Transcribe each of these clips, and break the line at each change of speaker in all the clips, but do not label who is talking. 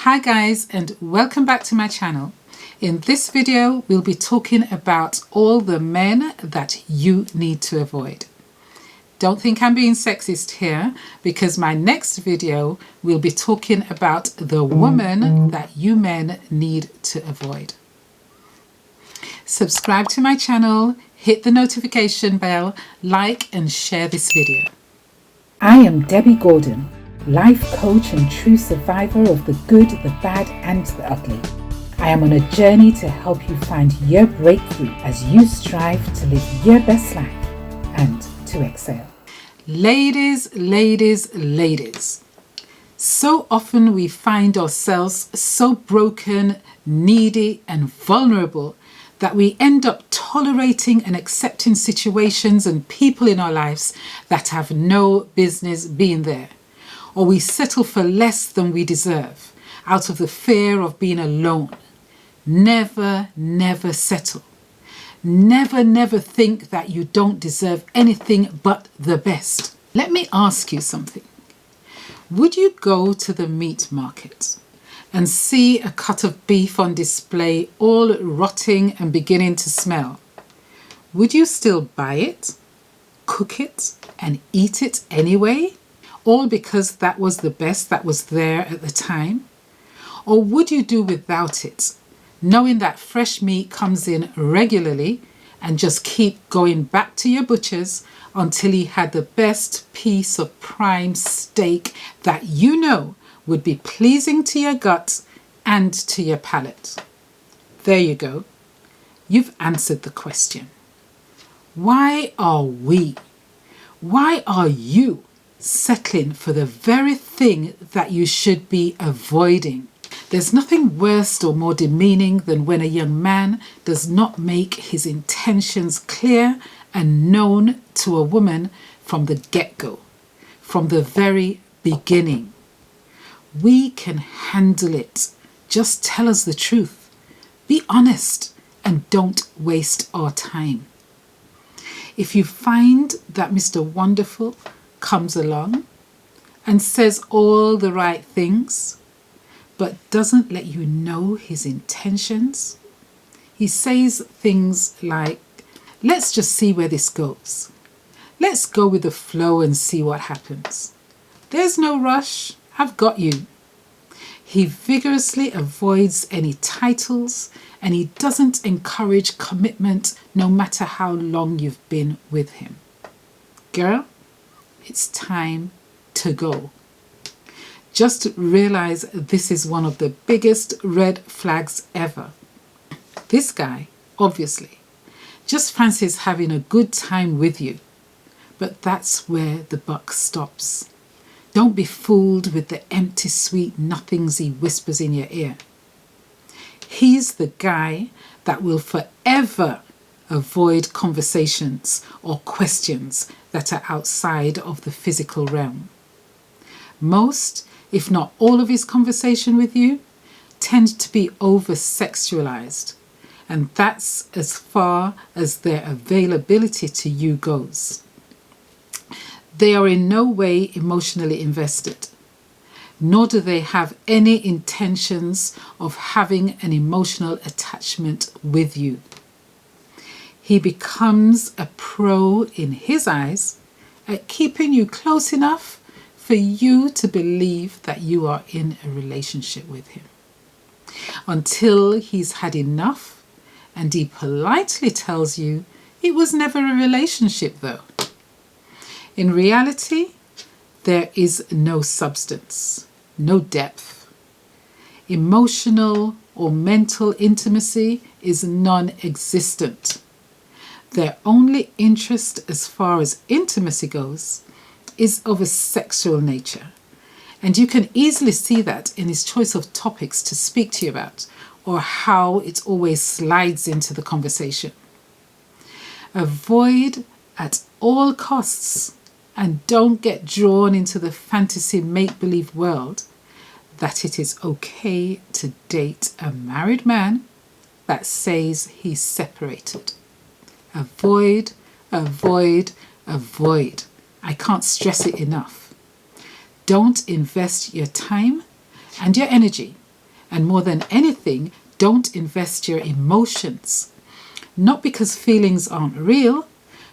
Hi guys, and welcome back to my channel. In this video, we'll be talking about all the men that you need to avoid. Don't think I'm being sexist here, because my next video will be talking about the woman that you men need to avoid. Subscribe to my channel, hit the notification bell, like and share this video.
I am Debbie Gordon, life coach and true survivor of the good, the bad and the ugly. I am on a journey to help you find your breakthrough as you strive to live your best life and to excel.
Ladies, ladies, ladies. So often we find ourselves so broken, needy and vulnerable that we end up tolerating and accepting situations and people in our lives that have no business being there. Or we settle for less than we deserve out of the fear of being alone. Never, never settle. Never, never think that you don't deserve anything but the best. Let me ask you something. Would you go to the meat market and see a cut of beef on display all rotting and beginning to smell? Would you still buy it, cook it and eat it anyway? All because that was the best that was there at the time? Or would you do without it, knowing that fresh meat comes in regularly, and just keep going back to your butcher's until he had the best piece of prime steak that you know would be pleasing to your gut and to your palate? There you go. You've answered the question. Why are you settling for the very thing that you should be avoiding? There's nothing worse or more demeaning than when a young man does not make his intentions clear and known to a woman from the get-go, from the very beginning. We can handle it. Just tell us the truth. Be honest and don't waste our time. If you find that Mr. Wonderful comes along and says all the right things, but doesn't let you know his intentions, he says things like, let's just see where this goes. Let's go with the flow and see what happens. There's no rush. I've got you. He vigorously avoids any titles, and he doesn't encourage commitment no matter how long you've been with him. Girl, it's time to go. Just realize this is one of the biggest red flags ever. This guy, obviously, just fancies having a good time with you, but that's where the buck stops. Don't be fooled with the empty sweet nothings he whispers in your ear. He's the guy that will forever avoid conversations or questions that are outside of the physical realm. Most, if not all of his conversation with you tend to be over-sexualized, and that's as far as their availability to you goes. They are in no way emotionally invested, nor do they have any intentions of having an emotional attachment with you. He becomes a pro in his eyes at keeping you close enough for you to believe that you are in a relationship with him, until he's had enough and he politely tells you it was never a relationship though. In reality, there is no substance, no depth. Emotional or mental intimacy is non-existent. Their only interest as far as intimacy goes is of a sexual nature, and you can easily see that in his choice of topics to speak to you about, or how it always slides into the conversation. Avoid at all costs, and don't get drawn into the fantasy make-believe world that it is okay to date a married man that says he's separated. Avoid, avoid, avoid. I can't stress it enough. Don't invest your time and your energy And more than anything, don't invest your emotions. Not because feelings aren't real,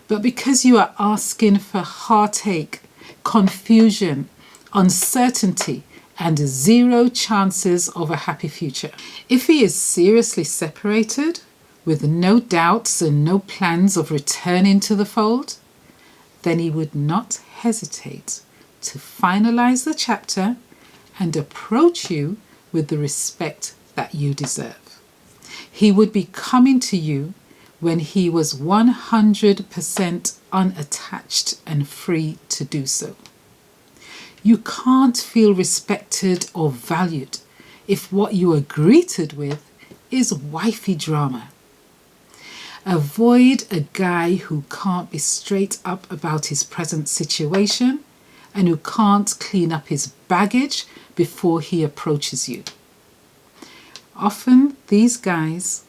but because you are asking for heartache, confusion, uncertainty, and zero chances of a happy future. If he is seriously separated, with no doubts and no plans of returning to the fold, then he would not hesitate to finalize the chapter and approach you with the respect that you deserve. He would be coming to you when he was 100% unattached and free to do so. You can't feel respected or valued if what you are greeted with is wifey drama. Avoid a guy who can't be straight up about his present situation and who can't clean up his baggage before he approaches you. Often these guys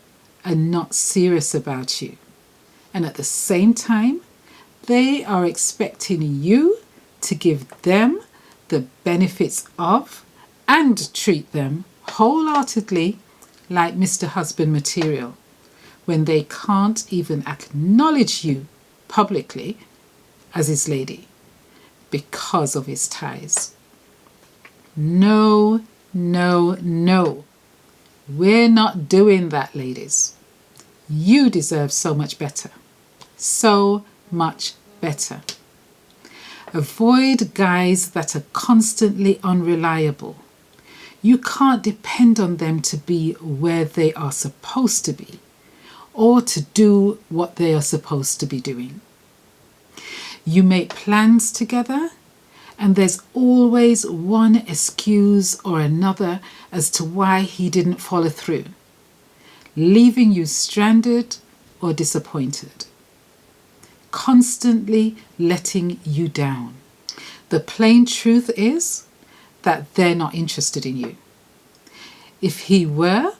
are not serious about you, and at the same time, they are expecting you to give them the benefits of and treat them wholeheartedly like Mr. Husband material when they can't even acknowledge you publicly as his lady because of his ties. No, no, no. We're not doing that, ladies. You deserve so much better. So much better. Avoid guys that are constantly unreliable. You can't depend on them to be where they are supposed to be or to do what they are supposed to be doing. You make plans together, and there's always one excuse or another as to why he didn't follow through, leaving you stranded or disappointed, constantly letting you down. The plain truth is that they're not interested in you. If he were,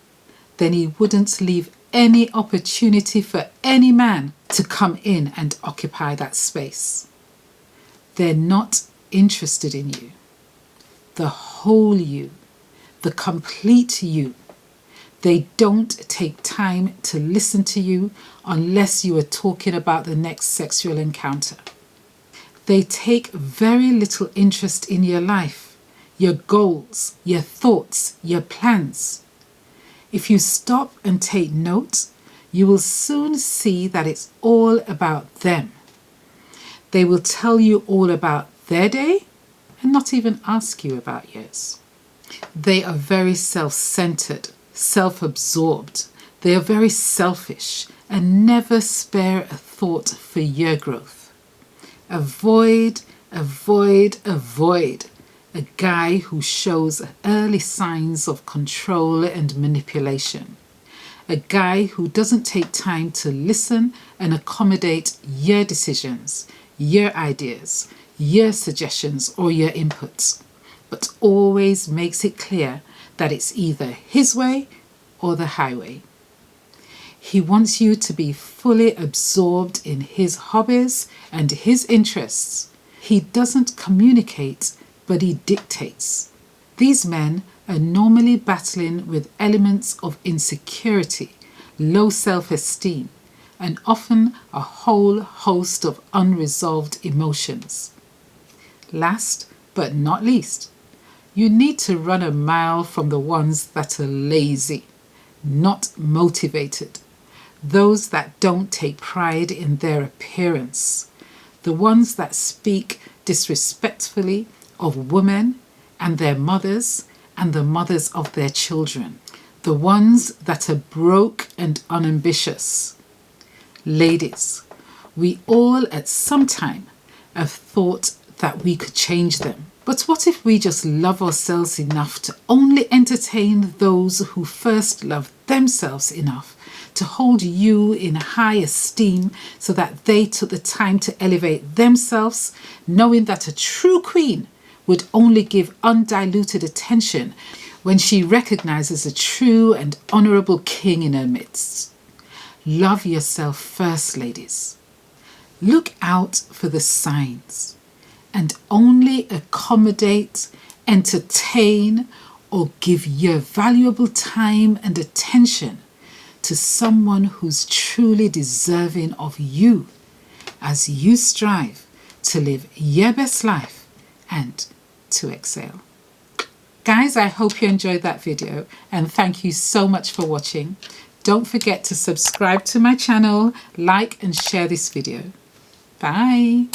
then he wouldn't leave any opportunity for any man to come in and occupy that space. They're not interested in you, the whole you, the complete you. They don't take time to listen to you unless you are talking about the next sexual encounter. They take very little interest in your life, your goals, your thoughts, your plans. If you stop and take note, you will soon see that it's all about them. They will tell you all about their day and not even ask you about yours. They are very self-centered, self-absorbed. They are very selfish and never spare a thought for your growth. Avoid, avoid, avoid a guy who shows early signs of control and manipulation. A guy who doesn't take time to listen and accommodate your decisions, your ideas, your suggestions or your inputs, but always makes it clear that it's either his way or the highway. He wants you to be fully absorbed in his hobbies and his interests. He doesn't communicate, but he dictates. These men are normally battling with elements of insecurity, low self-esteem, and often a whole host of unresolved emotions. Last but not least, you need to run a mile from the ones that are lazy, not motivated, those that don't take pride in their appearance, the ones that speak disrespectfully of women and their mothers and the mothers of their children, the ones that are broke and unambitious. Ladies, we all at some time have thought that we could change them. But what if we just love ourselves enough to only entertain those who first love themselves enough to hold you in high esteem so that they took the time to elevate themselves, knowing that a true queen would only give undiluted attention when she recognizes a true and honorable king in her midst. Love yourself first, ladies. Look out for the signs and only accommodate, entertain, or give your valuable time and attention to someone who's truly deserving of you as you strive to live your best life and to excel. Guys, I hope you enjoyed that video and thank you so much for watching. Don't forget to subscribe to my channel, like and share this video. Bye.